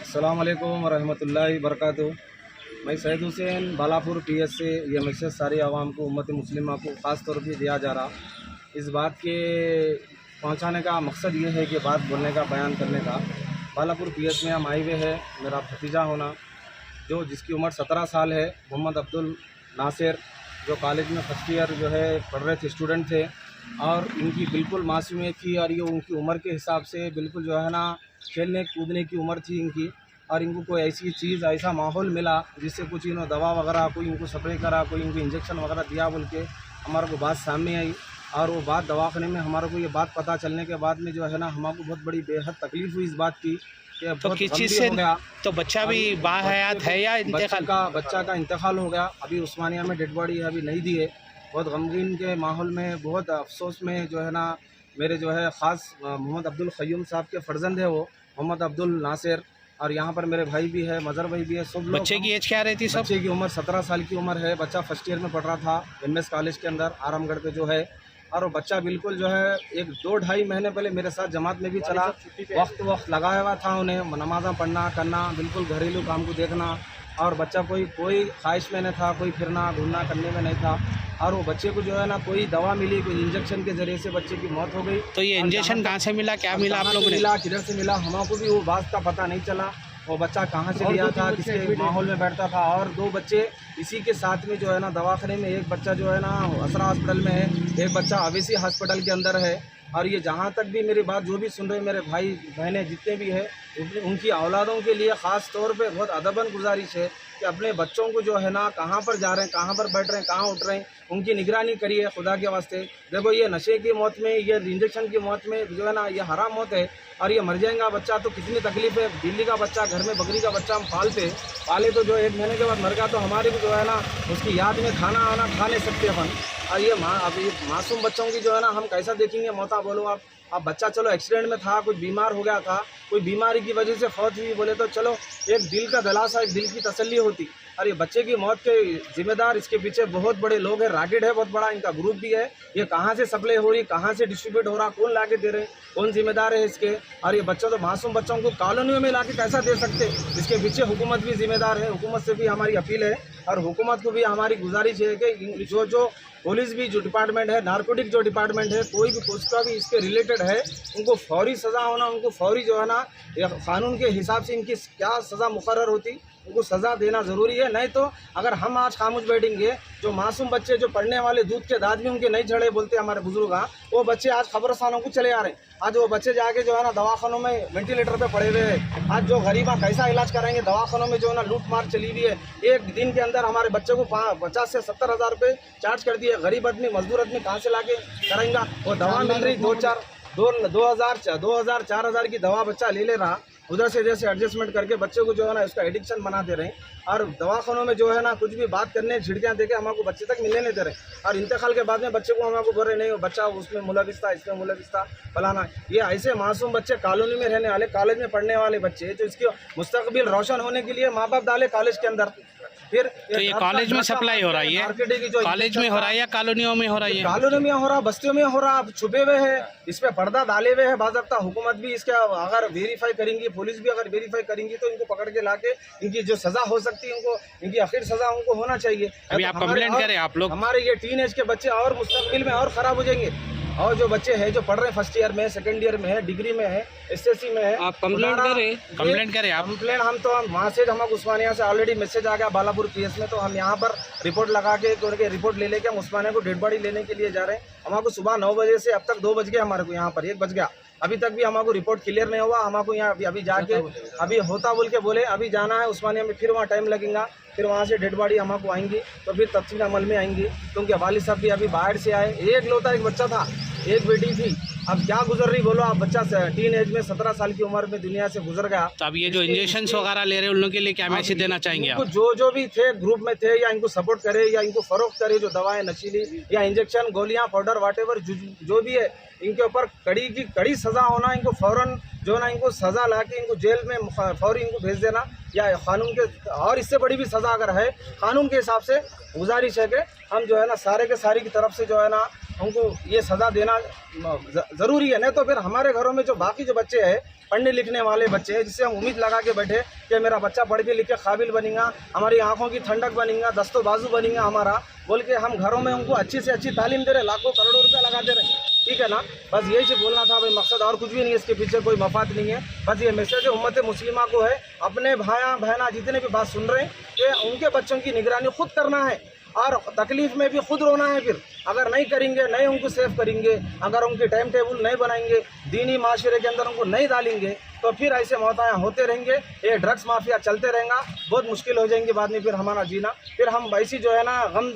अस्सलाम वालेकुम वरहमतुल्लाहि वबरकातुहू। मैं सैयद हुसैन बालापुर पीएस से यह मैसेज सारी आवाम को, उम्मत मुस्लिमा को ख़ास तौर पे दिया जा रहा। इस बात के पहुंचाने का मकसद ये है कि बात बोलने का, बयान करने का। बालापुर पीएस में हम आए हुए हैं। मेरा भतीजा होना जो जिसकी उम्र 17 साल है, मोहम्मद अब्दुल नासिर, जो कॉलेज में फर्स्ट ईयर जो है पढ़ रहे थे, स्टूडेंट थे, और इनकी बिल्कुल मासूमियत थी और ये उनकी उम्र के हिसाब से बिल्कुल जो है ना खेलने कूदने की उम्र थी इनकी। और इनको कोई ऐसी चीज़, ऐसा माहौल मिला जिससे कुछ इन्होंने दवा वगैरह, कोई इनको स्प्रे करा, कोई इनको इंजेक्शन वगैरह दिया बोल के हमारे को बात सामने आई। और वो बात दवाखाने में हमारे को ये बात पता चलने के बाद में जो है ना हमारे को बहुत बड़ी बेहद तकलीफ़ हुई इस बात की कि तो किस चीज़ से हो गया? तो बच्चा भी बाहयात है या बच्चा का इंतकाल हो गया। अभी उस्मानिया में डेड बॉडी अभी नहीं दी है। बहुत गमगीन के माहौल में, बहुत अफसोस में जो है ना मेरे जो है ख़ास मोहम्मद अब्दुल क़य्यूम साहब के फर्जंद है वो मोहम्मद अब्दुल नासिर, और यहाँ पर मेरे भाई भी है, मज़र भाई भी है, सब लोग। बच्चे की एज क्या रहती है? बच्चे की उम्र 17 साल की उम्र है। बच्चा फर्स्ट ईयर में पढ़ रहा था MS कॉलेज के अंदर आरामगढ़ पे जो है। और वो बच्चा बिल्कुल जो है 1-2-2.5 महीने पहले मेरे साथ जमात में भी चला। वक्त लगाया हुआ था उन्हें नमाज़ा पढ़ना करना, बिल्कुल घरेलू काम को देखना। और बच्चा कोई ख्वाहिश में नहीं था, कोई फिरना घूमना करने में नहीं था। और वो बच्चे को जो है ना कोई दवा मिली, कोई इंजेक्शन के ज़रिए से बच्चे की मौत हो गई। तो ये इंजेक्शन कहाँ से मिला, क्या मिला आप लोगों ने? मिला, किधर से मिला, हमको भी वो बात का पता नहीं चला। वो बच्चा कहाँ से लिया था, किसके माहौल में बैठता था। और 2 बच्चे इसी के साथ में जो है ना दवाखाने में, एक बच्चा जो है ना असरा हॉस्पिटल में है, एक बच्चा अवेसी हॉस्पिटल के अंदर है। और ये जहाँ तक भी मेरी बात जो भी सुन रहे मेरे भाई बहनें जितने भी है, उनकी औलादों के लिए ख़ास तौर पे बहुत अदबन गुजारिश है कि अपने बच्चों को जो है ना कहाँ पर जा रहे हैं, कहाँ पर बैठ रहे हैं, कहाँ उठ रहे हैं, उनकी निगरानी करिए खुदा के वास्ते। देखो ये नशे की मौत में, ये इंजेक्शन की मौत में जो है ना ये हराम मौत है। और ये मर जाएगा बच्चा तो कितनी तकलीफ है। बिल्ली का बच्चा, घर में बकरी का बच्चा हम पाले तो जो 1 महीने के बाद मर गया तो हमारे को जो है ना उसकी याद में खाना आना खा नहीं सकते अपन। और ये अब ये मासूम बच्चों की जो है ना हम कैसा देखेंगे मौता। बोलो आप बच्चा चलो एक्सीडेंट में था, कुछ बीमार हो गया था, कोई बीमारी की वजह से फौत हुई बोले तो चलो एक दिल का दिलासा, एक दिल की तसल्ली होती। और ये बच्चे की मौत के जिम्मेदार इसके पीछे बहुत बड़े लोग हैं, रॉकेट है बहुत बड़ा, इनका ग्रुप भी है। ये कहाँ से सप्लाई हो रही, कहाँ से डिस्ट्रीब्यूट हो रहा, कौन ला के दे रहे, कौन जिम्मेदार है इसके। और ये बच्चों तो मासूम बच्चों को कॉलोनियों में ला के कैसा दे सकते, इसके पीछे हुकूमत भी जिम्मेदार है। हुकूमत से भी हमारी अपील है और हुकूमत को भी हमारी गुजारिश है कि जो पुलिस भी जो डिपार्टमेंट है, नारकोटिक जो डिपार्टमेंट है, कोई भी उसका भी इसके रिलेटेड है, उनको फौरी सज़ा होना, उनको फौरी जो है ना कानून के हिसाब से इनकी क्या सज़ा मुकर्रर होती, उनको सज़ा देना ज़रूरी है। नहीं तो अगर हम आज खामोश बैठेंगे, जो मासूम बच्चे जो पढ़ने वाले दूध के दाँत भी उनके नहीं झड़े बोलते हमारे बुजुर्ग, वो बच्चे आज खबरस्तानों को चले आ रहे हैं। आज वो बच्चे जाके जो है ना दवाखानों में वेंटिलेटर पे पड़े हुए हैं। आज जो गरीबा कैसा इलाज कराएंगे, दवाखानों में जो है ना लूट मार चली हुई है। एक दिन के अंदर हमारे बच्चे को 50 से 70 हज़ार रुपये चार्ज कर दिए। गरीब आदमी, मजदूर आदमी कहाँ से ला के कराएंगा। वो दवा मिल रही 2,000-4,000 की दवा बच्चा ले रहा, उधर से जैसे एडजस्टमेंट करके बच्चे को जो है ना उसका एडिक्शन बना दे रहे हैं। और दवाखानों में जो है ना कुछ भी बात करने, झिड़कियाँ देके हमारे बच्चे तक मिलने नहीं दे रहे। और इंतकाल के बाद में बच्चे को हमारे बोल रहे नहीं वो बच्चा उसमें मुलविस था, इसमें मुलविस था, फलाना। ये ऐसे मासूम बच्चे, कॉलोनी में रहने वाले, कॉलेज में पढ़ने वाले बच्चे, जो इसकी मुस्तकबिल रोशन होने के लिए माँ बाप डाले कॉलेज के अंदर। फिर तो ये कॉलेज में सप्लाई हो रही है, कॉलेज में हो रहा है या कॉलोनियों में हो रही है? कॉलोनियों में हो रहा, बस्तियों में हो रहा, छुपे हुए हैं, इस पे पर्दा डाले हुए हैं। बाज़ाब्ता हुकूमत भी इसका अगर वेरीफाई करेंगी, पुलिस भी अगर वेरीफाई करेंगी तो इनको पकड़ के लाके इनकी जो सजा हो सकती है, इनको इनकी आखिर सजा उनको होना चाहिए। अभी आप कंप्लेंट करें आप लोग, हमारे ये टीन एज के बच्चे और मुस्तकबिल में और ख़राब हो जाएंगे। और जो बच्चे हैं जो पढ़ रहे हैं, फर्स्ट ईयर में, सेकंड ईयर में है, डिग्री में है, SSC में है, आप कंप्लेंट करें आप। कंप्लेंट हम तो वहाँ से हम उस्मानिया से ऑलरेडी मैसेज आ गया बालापुर PS में, तो हम यहाँ पर रिपोर्ट लगा के रिपोर्ट ले लेके हम उस्मानिया को डेड बॉडी लेने के लिए जा रहे हैं। हमारे सुबह 9 बजे से अब तक 2 बज गए, हमारे को यहाँ पर 1 बज गया, अभी तक भी हमारे रिपोर्ट क्लियर नहीं हुआ। हमारे यहाँ अभी जाके अभी होता बोल के बोले अभी जाना है उस्मानिया में, फिर वहाँ टाइम लगेगा, फिर वहाँ से डेड बॉडी हमको आएंगी तो फिर तफसील अमल में आएंगी। क्योंकि वालिद साहब भी अभी बाहर से आए, एक बच्चा था, एक बेटी थी, अब क्या गुजर रही बोलो आप। बच्चा टीन एज में 17 साल की उम्र में दुनिया से गुजर गया। तो अब ये जो इंजेक्शन वगैरह ले रहे हैं उन लोगों के लिए क्या मैसेज देना चाहेंगे आप? जो भी थे ग्रुप में थे, या इनको सपोर्ट करे या इनको फरोख्त करे, जो दवाएं नशीली या इंजेक्शन, गोलियां, पाउडर, व्हाटएवर जो भी है, इनके ऊपर कड़ी की कड़ी सज़ा होना। इनको फ़ौरन जो ना इनको सज़ा ला के इनको जेल में फौरी इनको भेज देना, या कानून के और इससे बड़ी भी सज़ा अगर है कानून के हिसाब से। गुजारिश है कि हम जो है ना सारे के सारी की तरफ से जो है ना उनको ये सज़ा देना ज़रूरी है। नहीं तो फिर हमारे घरों में जो बाकी जो बच्चे हैं, पढ़ने लिखने वाले बच्चे हैं, जिससे हम उम्मीद लगा के बैठे कि मेरा बच्चा पढ़ के लिख के काबिल बनेगा, हमारी आंखों की ठंडक बनेगा, दस्तो बाजू बनेगा हमारा, बोल के हम घरों में उनको अच्छी से अच्छी तालीम दे रहे, लाखों करोड़ों रुपया लगा दे रहे हैं। ठीक है ना, बस यही से बोलना था भाई, मकसद और कुछ भी नहीं है, इसके पीछे कोई मफाद नहीं है। बस ये मैसेज उम्मत मुस्लिमा को है, अपने भाया बहना जितने भी बात सुन रहे हैं कि उनके बच्चों की निगरानी खुद करना है और तकलीफ में भी खुद रोना है। फिर अगर नहीं करेंगे, नहीं उनको सेव करेंगे, अगर उनकी टाइम टेबल नहीं बनाएंगे, दीनी माशरे के अंदर उनको नहीं डालेंगे, तो फिर ऐसे मौताएं होते रहेंगे, ये ड्रग्स माफिया चलते रहेगा, बहुत मुश्किल हो जाएंगे बाद में फिर हमारा जीना। फिर हम वैसी जो है ना गम